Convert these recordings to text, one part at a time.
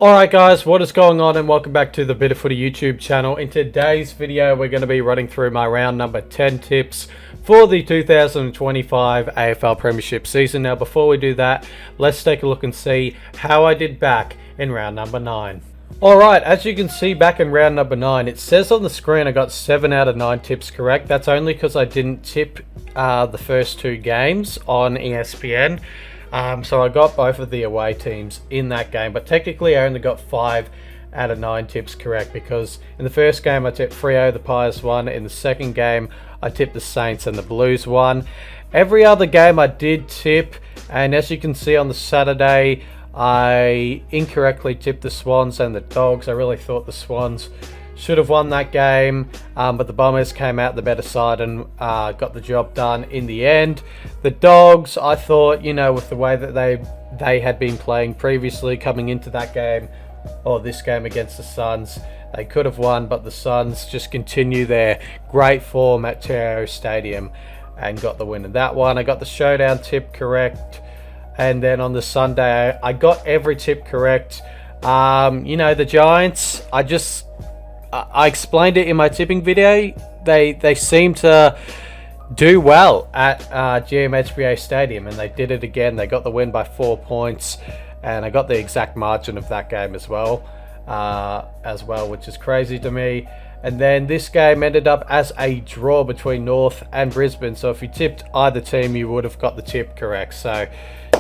Alright guys, what is going on, and welcome back to the Bit of Footy YouTube channel. In today's video we're going to be running through my round number 10 tips for the 2025 AFL Premiership season. Now before we do that, let's take a look and see how I did back in round number 9. Alright, as you can see back in round number 9, it says on the screen I got 7 out of 9 tips correct. That's only because I didn't tip the first 2 games on ESPN. So I got both of the away teams in that game, but technically I only got 5 out of 9 tips correct, because in the first game I tipped Freo, the Pies won. In the second game I tipped the Saints and the Blues won. Every other game I did tip, and as you can see on the Saturday I incorrectly tipped the Swans and the Dogs. I really thought the Swans should have won that game, but the Bombers came out the better side and got the job done in the end. The Dogs, I thought, you know, with the way that they had been playing previously coming into that game, or this game against the Suns, they could have won, but the Suns just continue their great form at TIO Stadium and got the win in that one. I got the showdown tip correct, and then on the Sunday I got every tip correct. You know, the Giants, I explained it in my tipping video. They seem to do well at GMHBA Stadium, and they did it again. They got the win by 4 points, and I got the exact margin of that game as well, which is crazy to me. And then this game ended up as a draw between North and Brisbane. So if you tipped either team, you would have got the tip correct. So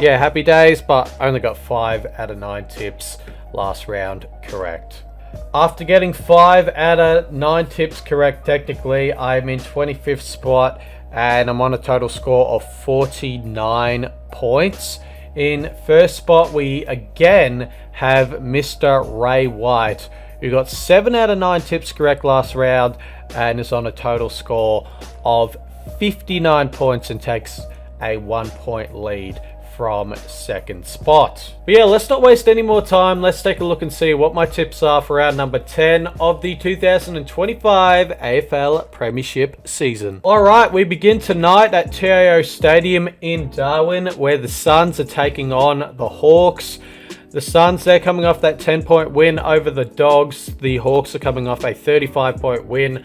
yeah, happy days, but only got 5 out of 9 tips last round correct. After getting 5 out of 9 tips correct, technically I'm in 25th spot, and I'm on a total score of 49 points. In first spot we again have Mr. Ray White, who got 7 out of 9 tips correct last round and is on a total score of 59 points and takes a 1 point lead from second spot. But yeah, let's not waste any more time. Let's take a look and see what my tips are for round number 10 of the 2025 AFL Premiership season. Alright, we begin tonight at TIO Stadium in Darwin, where the Suns are taking on the Hawks. The Suns, they're coming off that 10-point win over the Dogs. The Hawks are coming off a 35-point win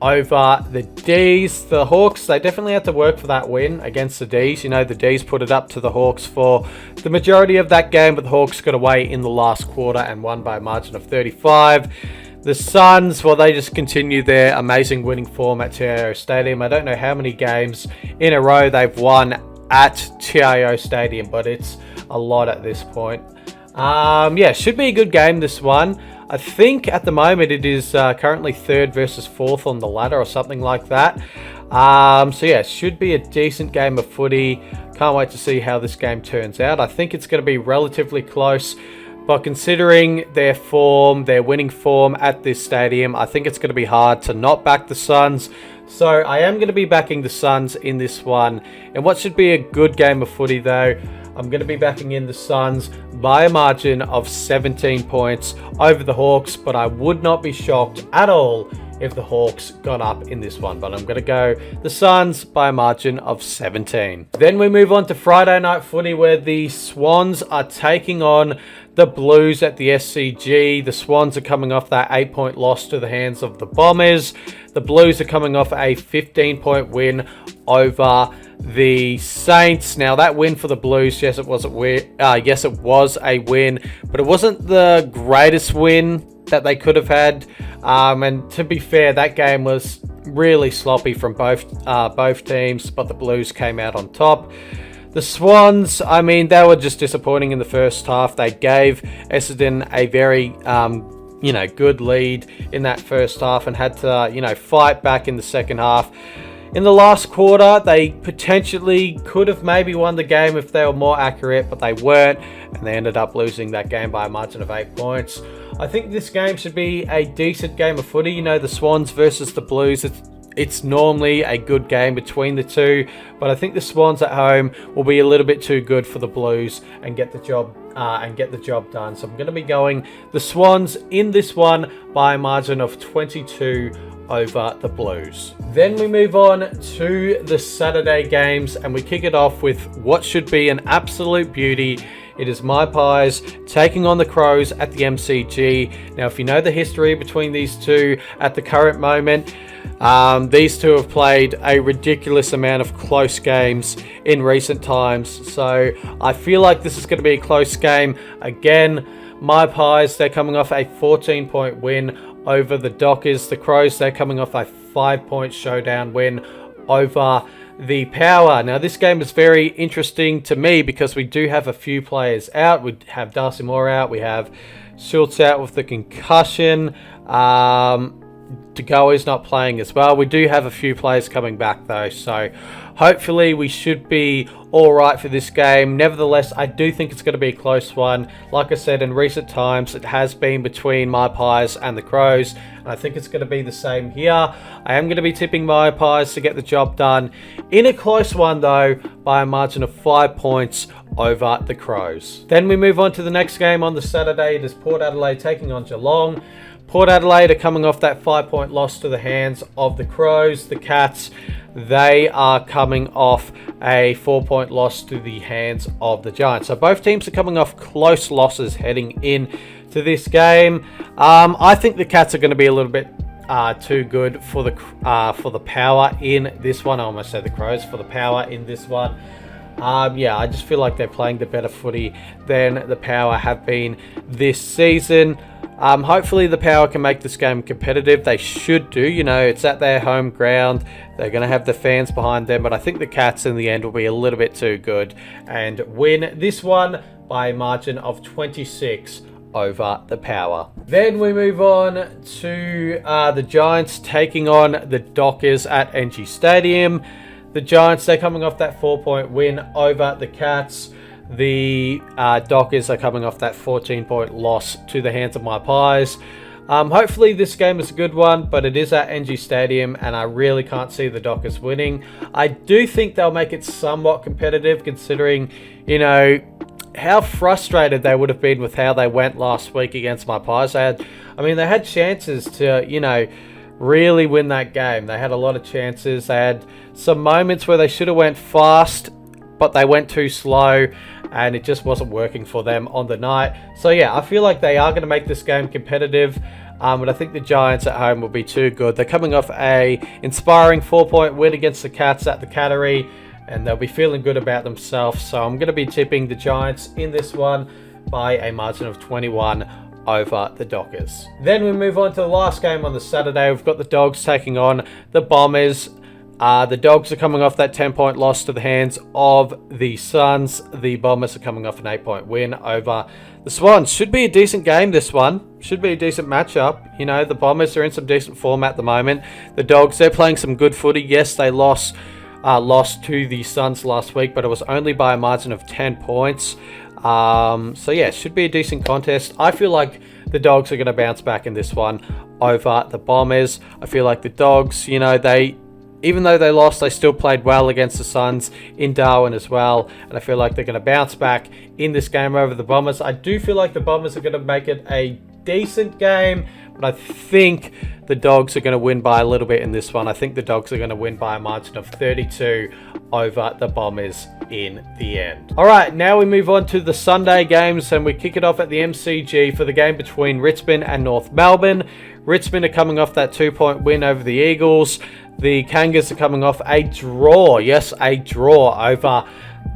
over the D's. The Hawks, they definitely had to work for that win against the D's. You know, the D's put it up to the Hawks for the majority of that game, but the Hawks got away in the last quarter and won by a margin of 35. The Suns, well, they just continue their amazing winning form at TIO Stadium. I don't know how many games in a row they've won at TIO Stadium, but it's a lot at this point. Yeah, should be a good game, this one. I think at the moment it is currently 3rd versus 4th on the ladder or something like that. So yeah, it should be a decent game of footy. Can't wait to see how this game turns out. I think it's going to be relatively close, but considering their form, their winning form at this stadium, I think it's going to be hard to not back the Suns. So I am going to be backing the Suns in this one. And what should be a good game of footy though, I'm going to be backing in the Suns by a margin of 17 points over the Hawks, but I would not be shocked at all if the Hawks got up in this one. But I'm going to go the Suns by a margin of 17. Then we move on to Friday night footy, where the Swans are taking on the Blues at the SCG. The Swans are coming off that 8-point loss to the hands of the Bombers. The Blues are coming off a 15-point win over the Saints. Now that win for the Blues, yes, it was a win, but it wasn't the greatest win that they could have had. And to be fair, that game was really sloppy from both teams, but the Blues came out on top. The Swans, I mean, they were just disappointing in the first half. They gave Essendon a very good lead in that first half and had to fight back in the second half. In the last quarter, they potentially could have maybe won the game if they were more accurate, but they weren't, and they ended up losing that game by a margin of 8 points. I think this game should be a decent game of footy. You know, the Swans versus the Blues, it's normally a good game between the two, but I think the Swans at home will be a little bit too good for the Blues and get the job done. So I'm going to be going the Swans in this one by a margin of 22 over the Blues. Then we move on to the Saturday games, and we kick it off with what should be an absolute beauty It is my Pies taking on the Crows at the MCG. Now, if you know the history between these two at the current moment, these two have played a ridiculous amount of close games in recent times. So I feel like this is going to be a close game. Again, my Pies, they're coming off a 14-point win over the Dockers. The Crows, they're coming off a 5-point showdown win over the Power. Now, this game is very interesting to me because we do have a few players out. We have Darcy Moore out. We have Schultz out with the concussion. Degoe not playing as well. We do have a few players coming back though, so hopefully we should be all right for this game. Nevertheless, I do think it's going to be a close one. Like I said, in recent times, it has been between my Pies and the Crows, and I think it's going to be the same here. I am going to be tipping my Pies to get the job done in a close one though, by a margin of 5 points over the Crows. Then we move on to the next game on the Saturday. It is Port Adelaide taking on Geelong. Port Adelaide are coming off that 5-point loss to the hands of the Crows. The Cats, they are coming off a 4-point loss to the hands of the Giants. So both teams are coming off close losses heading in to this game. I think the Cats are going to be a little bit too good for the Power in this one. I almost said the Crows, for the Power in this one. Yeah, I just feel like they're playing the better footy than the Power have been this season. Hopefully the Power can make this game competitive. They should do. You know, it's at their home ground. They're going to have the fans behind them. But I think the Cats in the end will be a little bit too good and win this one by a margin of 26 over the Power. Then we move on to the Giants taking on the Dockers at NG Stadium. The Giants, they're coming off that 4-point win over the Cats. The Dockers are coming off that 14-point loss to the hands of my Pies. Hopefully this game is a good one, but it is at NG Stadium and I really can't see the Dockers winning. I do think they'll make it somewhat competitive considering, you know, how frustrated they would have been with how they went last week against my Pies. They had chances to, you know, really win that game. They had a lot of chances. They had some moments where they should have went fast, but they went too slow and it just wasn't working for them on the night. So yeah, I feel like they are going to make this game competitive, but I think the Giants at home will be too good. They're coming off a inspiring 4-point win against the Cats at the Cattery, and they'll be feeling good about themselves. So I'm going to be tipping the Giants in this one by a margin of 21 over the Dockers. Then we move on to the last game on the Saturday. We've got the Dogs taking on the Bombers. The Dogs are coming off that 10-point loss to the hands of the Suns. The Bombers are coming off an 8-point win over the Swans. Should be a decent game, this one. Should be a decent matchup. You know, the Bombers are in some decent form at the moment. The Dogs, they're playing some good footy. Yes, they lost to the Suns last week, but it was only by a margin of 10 points. So yeah, should be a decent contest. I feel like the Dogs are going to bounce back in this one over the Bombers. I feel like the Dogs, you know, even though they lost, they still played well against the Suns in Darwin as well. And I feel like they're going to bounce back in this game over the Bombers. I do feel like the Bombers are going to make it a decent game, but I think the Dogs are going to win by a little bit in this one. I think the Dogs are going to win by a margin of 32 over the Bombers in the end. All right, now we move on to the Sunday games, and we kick it off at the MCG for the game between Richmond and North Melbourne. Richmond are coming off that 2-point win over the Eagles. The Kangas are coming off a draw. Yes, a draw over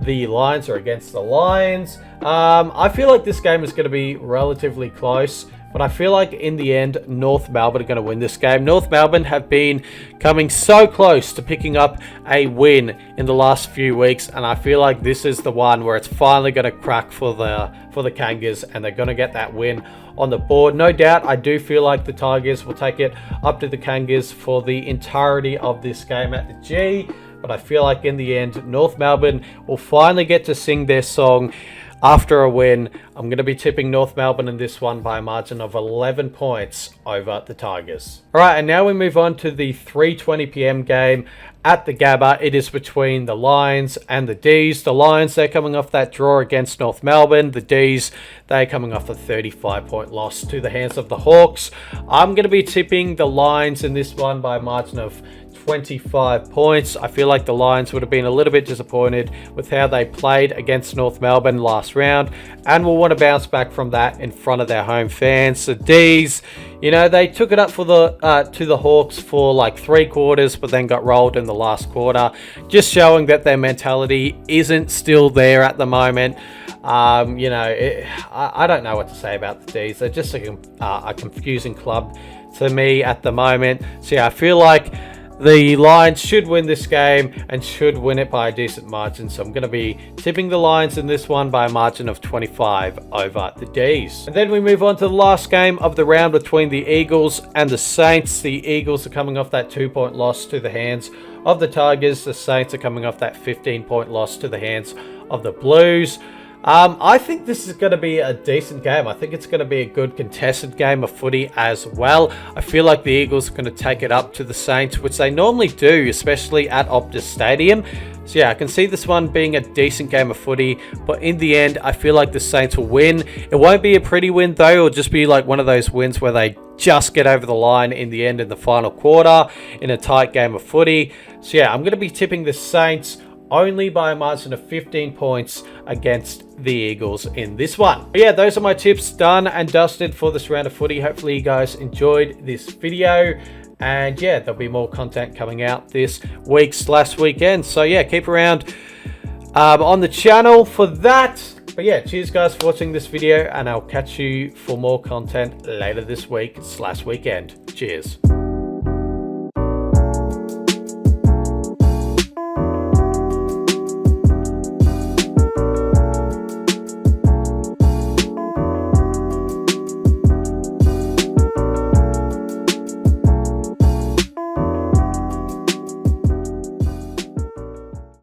the Lions, or against the Lions. I feel like this game is going to be relatively close, but I feel like in the end, North Melbourne are going to win this game. North Melbourne have been coming so close to picking up a win in the last few weeks, and I feel like this is the one where it's finally going to crack for the Kangas, and they're going to get that win on the board. No doubt, I do feel like the Tigers will take it up to the Kangas for the entirety of this game at the G, but I feel like in the end, North Melbourne will finally get to sing their song after a win. I'm going to be tipping North Melbourne in this one by a margin of 11 points over the Tigers. All right, and now we move on to the 3:20 p.m. game at the Gabba. It is between the Lions and the D's. The Lions, they're coming off that draw against North Melbourne. The D's, they're coming off a 35-point loss to the hands of the Hawks. I'm going to be tipping the Lions in this one by a margin of 25 points. I feel like the Lions would have been a little bit disappointed with how they played against North Melbourne last round, and will want to bounce back from that in front of their home fans. The D's, you know, they took it up for to the Hawks for like 3 quarters, but then got rolled in the last quarter, just showing that their mentality isn't still there at the moment. You know, I don't know what to say about the D's. They're just a confusing club to me at the moment. So yeah, I feel like the Lions should win this game and should win it by a decent margin. So I'm going to be tipping the Lions in this one by a margin of 25 over the D's. And then we move on to the last game of the round between the Eagles and the Saints. The Eagles are coming off that 2-point loss to the hands of the Tigers. The Saints are coming off that 15-point loss to the hands of the Blues. I think this is going to be a decent game. I think it's going to be a good contested game of footy as well. I feel like the Eagles are going to take it up to the Saints, which they normally do, especially at Optus Stadium. So yeah, I can see this one being a decent game of footy, but in the end, I feel like the Saints will win. It won't be a pretty win though. It'll just be like one of those wins where they just get over the line in the end in the final quarter in a tight game of footy. So yeah, I'm going to be tipping the Saints only by a margin of 15 points against the Eagles in this one. But yeah, those are my tips done and dusted for this round of footy. Hopefully you guys enjoyed this video, and yeah, there'll be more content coming out this week/weekend. So yeah, keep around on the channel for that. But yeah, cheers guys for watching this video, and I'll catch you for more content later this week/weekend. Cheers.